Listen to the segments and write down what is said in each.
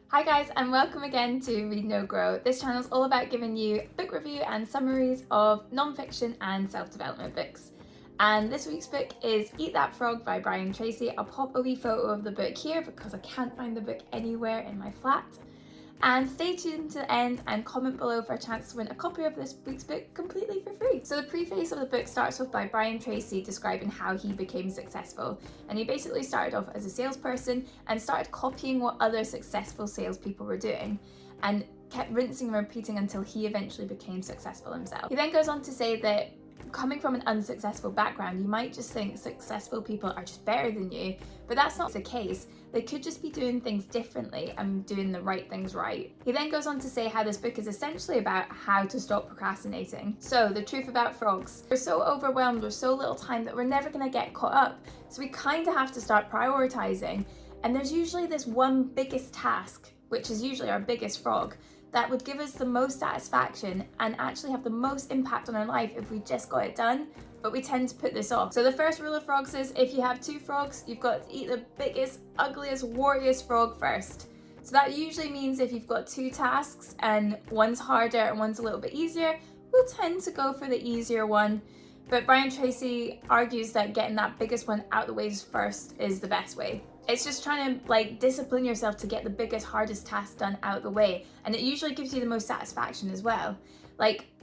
Hi guys, and welcome again to Read No Grow. This channel is all about giving you book review and summaries of non-fiction and self-development books. And this week's book is Eat That Frog by Brain Tracy. I'll pop a wee photo of the book here because I can't find the book anywhere in my flat. And stay tuned to the end and comment below for a chance to win a copy of this week's book completely for free. So the preface of the book starts off by Brain Tracy describing how he became successful. And he basically started off as a salesperson and started copying what other successful salespeople were doing and kept rinsing and repeating until he eventually became successful himself. He then goes on to say that coming from an unsuccessful background, you might just think successful people are just better than you, but that's not the case. They could just be doing things differently and doing the right things right. He then goes on to say how this book is essentially about how to stop procrastinating. So, the truth about frogs. We're so overwhelmed with so little time that we're never going to get caught up. So we kind of have to start prioritizing. And there's usually this one biggest task, which is usually our biggest frog, that would give us the most satisfaction and actually have the most impact on our life if we just got it done, but we tend to put this off. So the first rule of frogs is if you have two frogs, you've got to eat the biggest, ugliest, wartiest frog first. So that usually means if you've got two tasks and one's harder and one's a little bit easier, we'll tend to go for the easier one. But Brain Tracy argues that getting that biggest one out the way first is the best way. It's just trying to discipline yourself to get the biggest, hardest task done out the way. And it usually gives you the most satisfaction as well.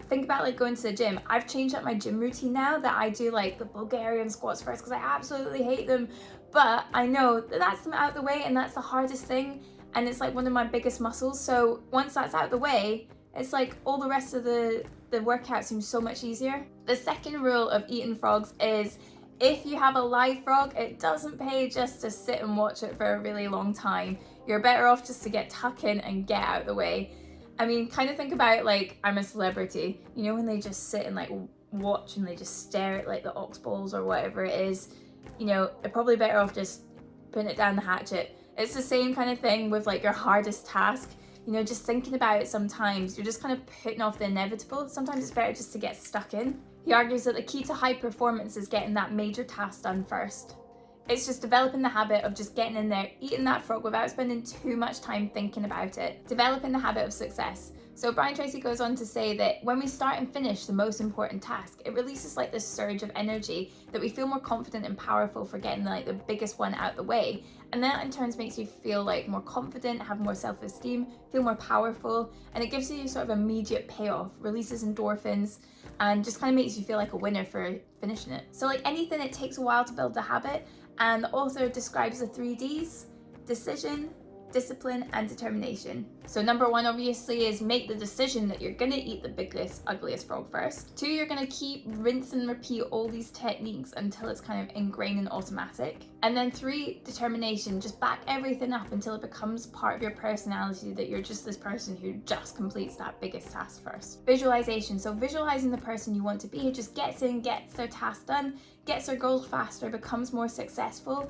Think about going to the gym. I've changed up my gym routine now that I do the Bulgarian squats first because I absolutely hate them. But I know that that's them out the way and that's the hardest thing. And it's one of my biggest muscles. So once that's out the way, it's all the rest of the workout seems so much easier. The second rule of eating frogs is if you have a live frog, it doesn't pay just to sit and watch it for a really long time. You're better off just to get tucked in and get out of the way. I mean, kind of think about it I'm a celebrity. You know, when they just sit and watch and they just stare at the ox balls or whatever it is, you know, they're probably better off just putting it down the hatchet. It's the same kind of thing with your hardest task. You know, just thinking about it sometimes, you're just kind of putting off the inevitable. Sometimes it's better just to get stuck in. He argues that the key to high performance is getting that major task done first. It's just developing the habit of just getting in there, eating that frog without spending too much time thinking about it. Developing the habit of success. So Brain Tracy goes on to say that when we start and finish the most important task, it releases this surge of energy that we feel more confident and powerful for getting the biggest one out the way. And that in turn makes you feel more confident, have more self-esteem, feel more powerful, and it gives you sort of immediate payoff, releases endorphins, and just kind of makes you feel like a winner for finishing it. So anything, it takes a while to build the habit, and the author describes the 3 Ds: decision, discipline, and determination. So number 1 obviously is make the decision that you're gonna eat the biggest, ugliest frog first. 2, you're gonna keep rinse and repeat all these techniques until it's kind of ingrained and automatic. And then 3, determination. Just back everything up until it becomes part of your personality that you're just this person who just completes that biggest task first. Visualization. So visualizing the person you want to be who just gets in, gets their task done, gets their goals faster, becomes more successful.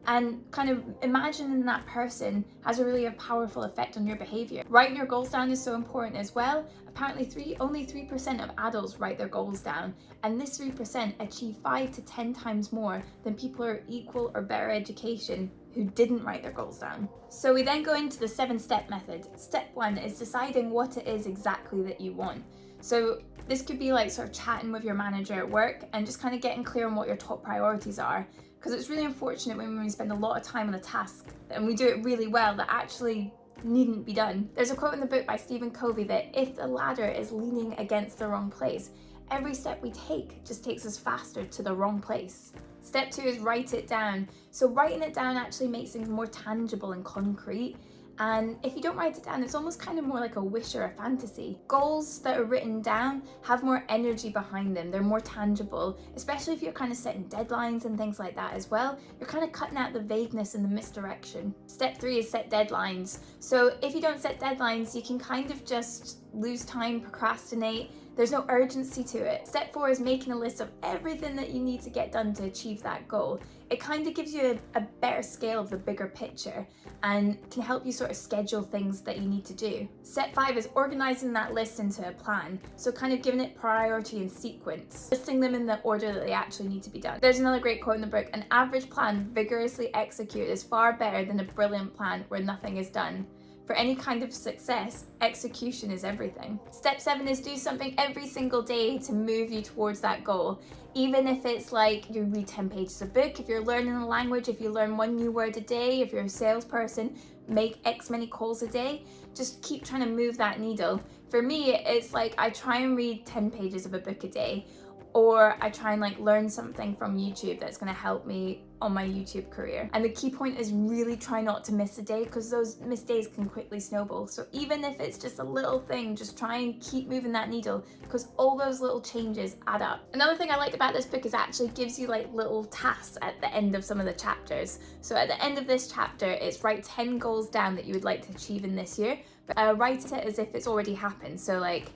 And kind of imagining that person has a really powerful effect on your behavior. Writing your goals down is so important as well. Apparently only 3% of adults write their goals down, and this 3% achieve 5 to 10 times more than people who are equal or better education who didn't write their goals down. So we then go into the 7-step method. Step 1 is deciding what it is exactly that you want. So this could be sort of chatting with your manager at work and just kind of getting clear on what your top priorities are. Because it's really unfortunate when we spend a lot of time on a task and we do it really well that actually needn't be done. There's a quote in the book by Stephen Covey that if the ladder is leaning against the wrong place, every step we take just takes us faster to the wrong place. Step 2 is write it down. So writing it down actually makes things more tangible and concrete. And if you don't write it down, it's almost kind of more like a wish or a fantasy. Goals that are written down have more energy behind them. They're more tangible, especially if you're kind of setting deadlines and things like that as well. You're kind of cutting out the vagueness and the misdirection. Step 3 is set deadlines. So if you don't set deadlines, you can kind of just lose time, procrastinate. There's no urgency to it. Step 4 is making a list of everything that you need to get done to achieve that goal. It kind of gives you a better scale of the bigger picture and can help you sort of schedule things that you need to do. Step 5 is organizing that list into a plan. So kind of giving it priority and sequence, listing them in the order that they actually need to be done. There's another great quote in the book: an average plan vigorously executed is far better than a brilliant plan where nothing is done. For any kind of success, execution is everything. Step 7 is do something every single day to move you towards that goal. Even if it's like you read 10 pages of a book, if you're learning a language, if you learn one new word a day, if you're a salesperson, make X many calls a day, just keep trying to move that needle. For me, it's like I try and read 10 pages of a book a day, or I try and like learn something from YouTube that's going to help me on my YouTube career. And the key point is really try not to miss a day, because those missed days can quickly snowball. So even if it's just a little thing, just try and keep moving that needle, because all those little changes add up. Another thing I liked about this book is it actually gives you like little tasks at the end of some of the chapters. So at the end of this chapter, it's write 10 goals down that you would like to achieve in this year, but write it as if it's already happened. So like,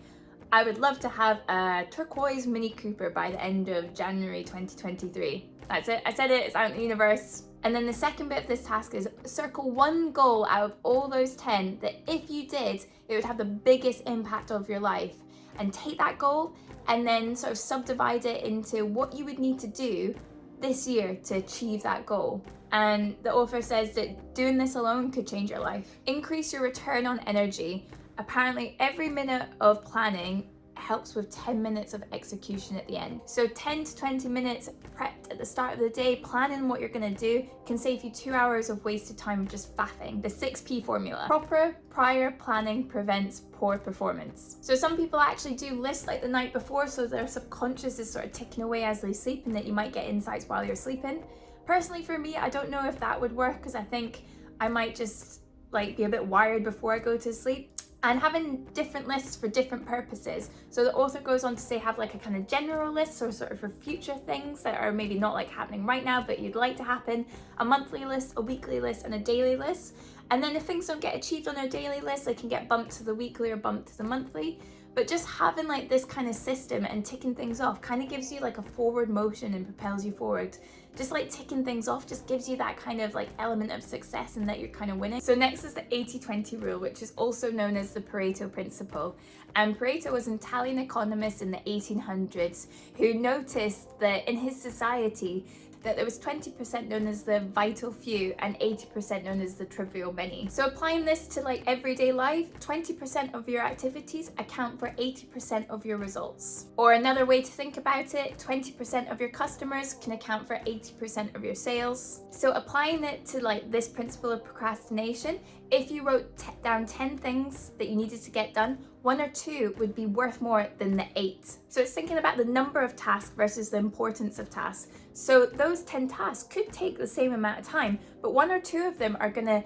I would love to have a turquoise Mini Cooper by the end of January 2023. That's it. I said it. It's out in the universe. And then the second bit of this task is circle one goal out of all those 10 that if you did, it would have the biggest impact of your life. And take that goal and then sort of subdivide it into what you would need to do this year to achieve that goal. And the author says that doing this alone could change your life. Increase your return on energy. Apparently, every minute of planning helps with 10 minutes of execution at the end. So 10 to 20 minutes prepped at the start of the day, planning what you're gonna do, can save you 2 hours of wasted time just faffing. The 6P formula. Proper prior planning prevents poor performance. So some people actually do lists like the night before, so their subconscious is sort of ticking away as they sleep, and that you might get insights while you're sleeping. Personally, for me, I don't know if that would work, because I think I might just like be a bit wired before I go to sleep. And having different lists for different purposes. So the author goes on to say have like a kind of general list, or sort of for future things that are maybe not like happening right now, but you'd like to happen, a monthly list, a weekly list, and a daily list. And then if things don't get achieved on our daily list, they can get bumped to the weekly or bumped to the monthly. But just having like this kind of system and ticking things off kind of gives you like a forward motion and propels you forward. Just like ticking things off just gives you that kind of like element of success and that you're kind of winning. So next is the 80-20 rule, which is also known as the Pareto principle. And Pareto was an Italian economist in the 1800s who noticed that in his society that there was 20% known as the vital few and 80% known as the trivial many. So applying this to like everyday life, 20% of your activities account for 80% of your results. Or another way to think about it, 20% of your customers can account for 80% of your sales. So applying it to like this principle of procrastination, if you wrote down 10 things that you needed to get done, 1 or 2 would be worth more than the 8. So it's thinking about the number of tasks versus the importance of tasks. So those 10 tasks could take the same amount of time, but 1 or 2 of them are gonna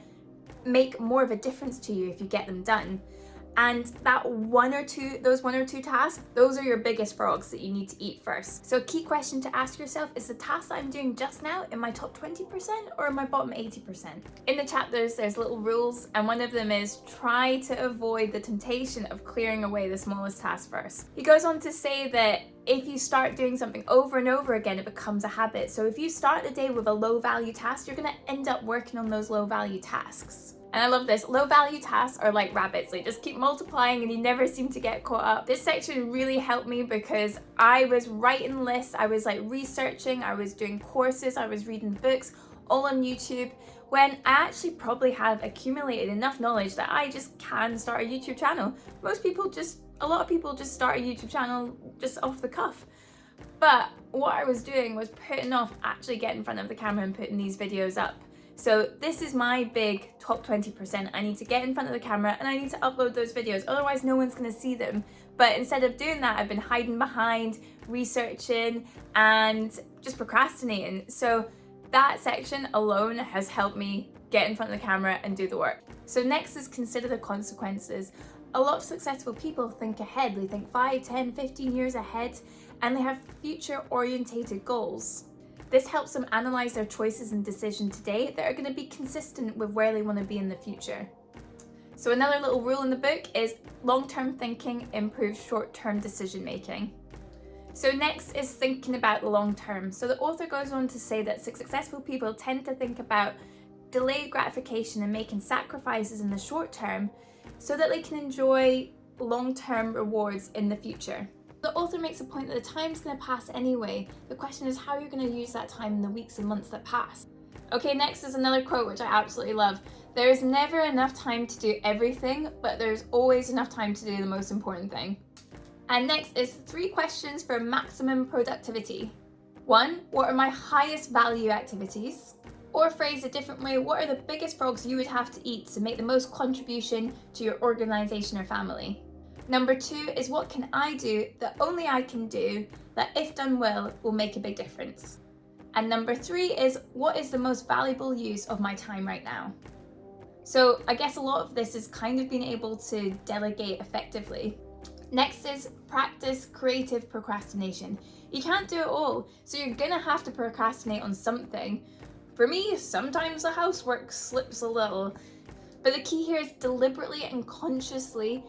make more of a difference to you if you get them done. And those 1 or 2 tasks, those are your biggest frogs that you need to eat first. So a key question to ask yourself is the task that I'm doing just now in my top 20% or in my bottom 80%? In the chapters, there's little rules, and one of them is try to avoid the temptation of clearing away the smallest task first. He goes on to say that if you start doing something over and over again, it becomes a habit. So if you start the day with a low value task, you're gonna end up working on those low value tasks. And I love this. Low value tasks are like rabbits. They just keep multiplying and you never seem to get caught up. This section really helped me because I was writing lists, I was like researching, I was doing courses, I was reading books, all on YouTube, when I actually probably have accumulated enough knowledge that I just can start a YouTube channel. A lot of people just start a YouTube channel just off the cuff. But what I was doing was putting off actually getting in front of the camera and putting these videos up. So this is my big top 20%. I need to get in front of the camera and I need to upload those videos, otherwise no one's gonna see them. But instead of doing that, I've been hiding behind, researching, and just procrastinating. So that section alone has helped me get in front of the camera and do the work. So next is consider the consequences. A lot of successful people think ahead. They think 5, 10, 15 years ahead, and they have future-orientated goals. This helps them analyze their choices and decisions today that are going to be consistent with where they want to be in the future. So another little rule in the book is long-term thinking improves short-term decision making. So next is thinking about the long term. So the author goes on to say that successful people tend to think about delayed gratification and making sacrifices in the short term so that they can enjoy long-term rewards in the future. The author makes a point that the time's going to pass anyway. The question is how you're going to use that time in the weeks and months that pass. Okay, next is another quote which I absolutely love. There's never enough time to do everything, but there's always enough time to do the most important thing. And next is 3 questions for maximum productivity. 1, what are my highest value activities? Or phrased a different way, what are the biggest frogs you would have to eat to make the most contribution to your organization or family? Number 2 is what can I do that only I can do that if done well will make a big difference? And number 3 is what is the most valuable use of my time right now? So I guess a lot of this is kind of being able to delegate effectively. Next is practice creative procrastination. You can't do it all, so you're gonna have to procrastinate on something. For me, sometimes the housework slips a little, but the key here is deliberately and consciously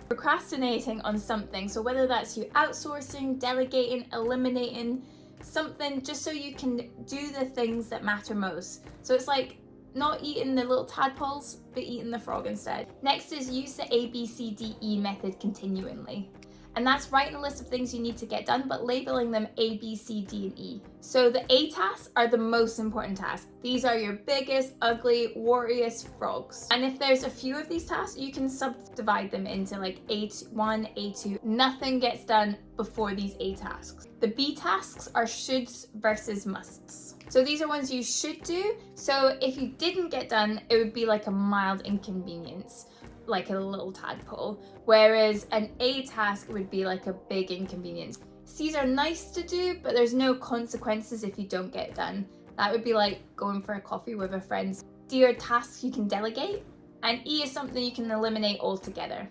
procrastinating on something. So whether that's you outsourcing, delegating, eliminating something, just so you can do the things that matter most. So it's like not eating the little tadpoles, but eating the frog instead. Next is use the ABCDE method continually. And that's writing a list of things you need to get done, but labeling them A, B, C, D, and E. So the A tasks are the most important tasks. These are your biggest, ugly, warriest frogs. And if there's a few of these tasks, you can subdivide them into like A1, A2. Nothing gets done before these A tasks. The B tasks are shoulds versus musts. So these are ones you should do. So if you didn't get done, it would be like a mild inconvenience, like a little tadpole, whereas an A task would be like a big inconvenience. C's are nice to do, but there's no consequences if you don't get it done. That would be like going for a coffee with a friend. D are tasks you can delegate, and E is something you can eliminate altogether.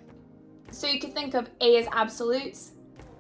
So you could think of A as absolutes,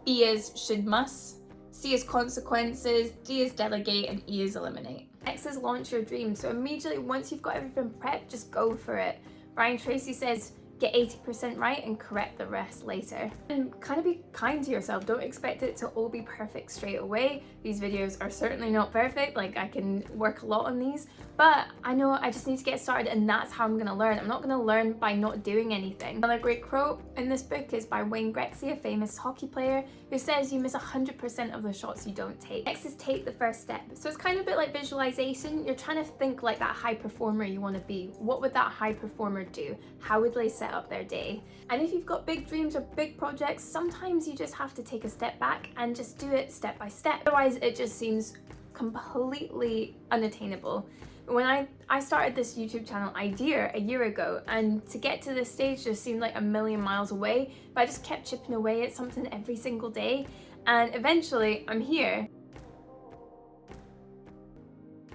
B as should must, C is consequences, D is delegate, and E is eliminate. Next is launch your dream. So immediately once you've got everything prepped, just go for it. Brain Tracy says, get 80% right and correct the rest later. And kind of be kind to yourself. Don't expect it to all be perfect straight away. These videos are certainly not perfect. Like, I can work a lot on these, but I know I just need to get started, and that's how I'm gonna learn. I'm not gonna learn by not doing anything. Another great quote in this book is by Wayne Gretzky, a famous hockey player, who says you miss 100% of the shots you don't take. Next is take the first step. So it's kind of a bit like visualization. You're trying to think like that high performer you want to be. What would that high performer do? How would they set up their day? And if you've got big dreams or big projects, sometimes you just have to take a step back and just do it step by step. Otherwise, it just seems completely unattainable. When I started this YouTube channel idea a year ago, and to get to this stage just seemed like a million miles away, but I just kept chipping away at something every single day, and eventually I'm here.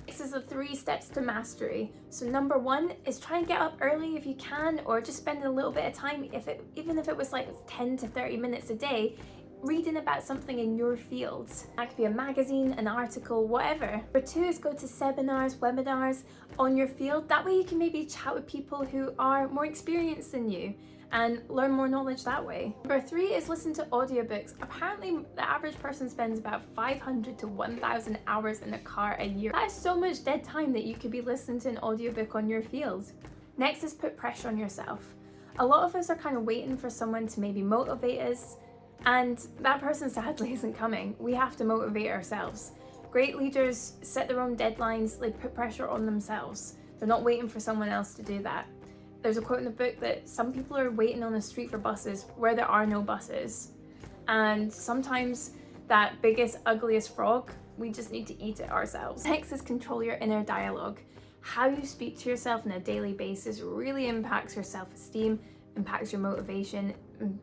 This is the 3 steps to mastery. So number 1 is try and get up early if you can, or just spend a little bit of time, even if it was like 10 to 30 minutes a day, reading about something in your field. That could be a magazine, an article, whatever. Number 2 is go to seminars, webinars on your field. That way you can maybe chat with people who are more experienced than you and learn more knowledge that way. Number 3 is listen to audiobooks. Apparently the average person spends about 500 to 1,000 hours in a car a year. That is so much dead time that you could be listening to an audiobook on your field. Next is put pressure on yourself. A lot of us are kind of waiting for someone to maybe motivate us, and that person sadly isn't coming. We have to motivate ourselves. Great leaders set their own deadlines, they put pressure on themselves. They're not waiting for someone else to do that. There's a quote in the book that some people are waiting on the street for buses where there are no buses. And sometimes that biggest, ugliest frog, we just need to eat it ourselves. Next is control your inner dialogue. How you speak to yourself on a daily basis really impacts your self-esteem, impacts your motivation,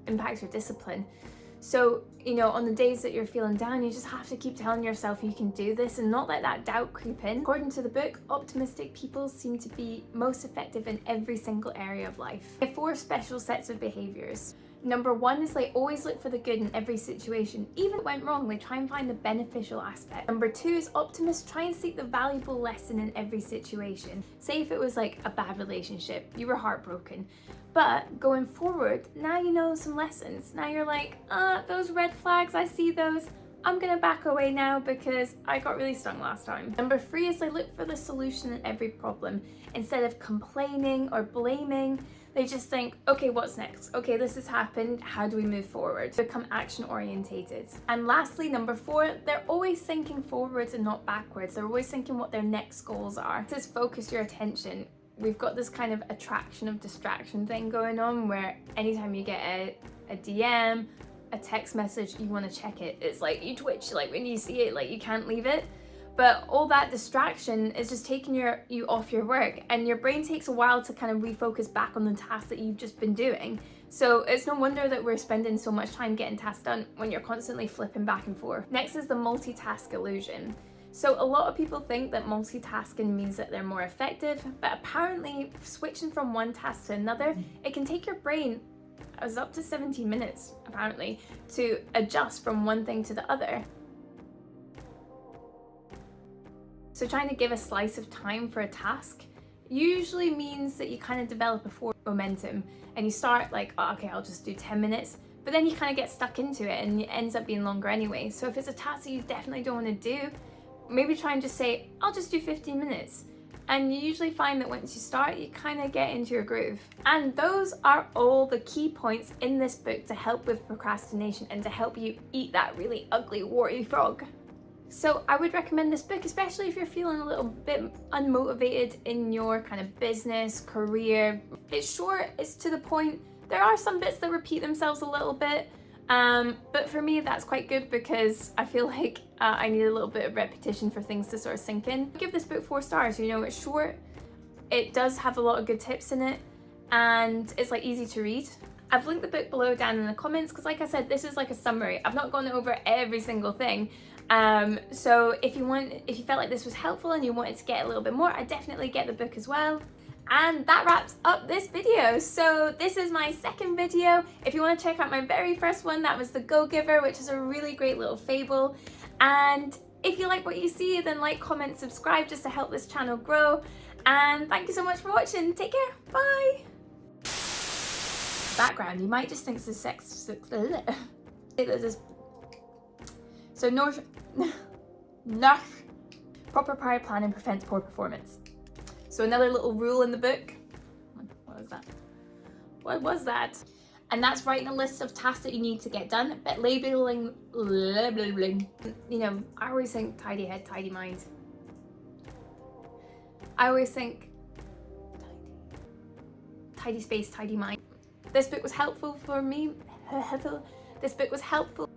impacts your discipline. So, on the days that you're feeling down, you just have to keep telling yourself you can do this and not let that doubt creep in. According to the book, optimistic people seem to be most effective in every single area of life. There are 4 special sets of behaviors. Number 1 is always look for the good in every situation. Even if it went wrong, try and find the beneficial aspect. Number 2 is optimist, try and seek the valuable lesson in every situation. Say if it was like a bad relationship, you were heartbroken. But going forward, now you know some lessons. Now you're like, those red flags, I see those. I'm gonna back away now because I got really stung last time. Number 3 is look for the solution in every problem. Instead of complaining or blaming, they just think, okay, what's next? Okay, this has happened, how do we move forward? Become action orientated. And lastly, number 4, they're always thinking forwards and not backwards. They're always thinking what their next goals are. Just focus your attention. we've got this kind of attraction of distraction thing going on, where anytime you get a DM, a text message, you want to check it. It's like you twitch, like when you see it, like you can't leave it. But all that distraction is just taking you off your work, and your brain takes a while to kind of refocus back on the task that you've just been doing. So it's no wonder that we're spending so much time getting tasks done when you're constantly flipping back and forth. Next is the multitask illusion. So a lot of people think that multitasking means that they're more effective, but apparently switching from one task to another, it can take your brain up to 17 minutes apparently to adjust from one thing to the other. So trying to give a slice of time for a task usually means that you kind of develop a forward momentum, and you start like, oh, okay, I'll just do 10 minutes, but then you kind of get stuck into it and it ends up being longer anyway. So if it's a task that you definitely don't want to do, maybe try and just say, I'll just do 15 minutes. And you usually find that once you start, you kind of get into your groove. And those are all the key points in this book to help with procrastination and to help you eat that really ugly, warty frog. So I would recommend this book, especially if you're feeling a little bit unmotivated in your kind of business, career. It's short, it's to the point. There are some bits that repeat themselves a little bit, but for me that's quite good because I feel like I need a little bit of repetition for things to sort of sink in. I give this book 4 stars. You know, it's short, it does have a lot of good tips in it, and it's like easy to read. I've linked the book below down in the comments because, like I said, this is like a summary. I've not gone over every single thing. So if you felt like this was helpful and you wanted to get a little bit more, I definitely get the book as well. And that wraps up this video. So this is my second video. If you want to check out my very first one, that was The Go-Giver, which is a really great little fable. And if you like what you see, then like, comment, subscribe just to help this channel grow. And thank you so much for watching. Take care. Bye. Background, you might just think this is sex. So proper prior planning prevents poor performance. So another little rule in the book. What was that? What was that? And that's writing a list of tasks that you need to get done, but labeling, you know, I always think tidy head, tidy mind. I always think tidy space, tidy mind. This book was helpful for me. This book was helpful.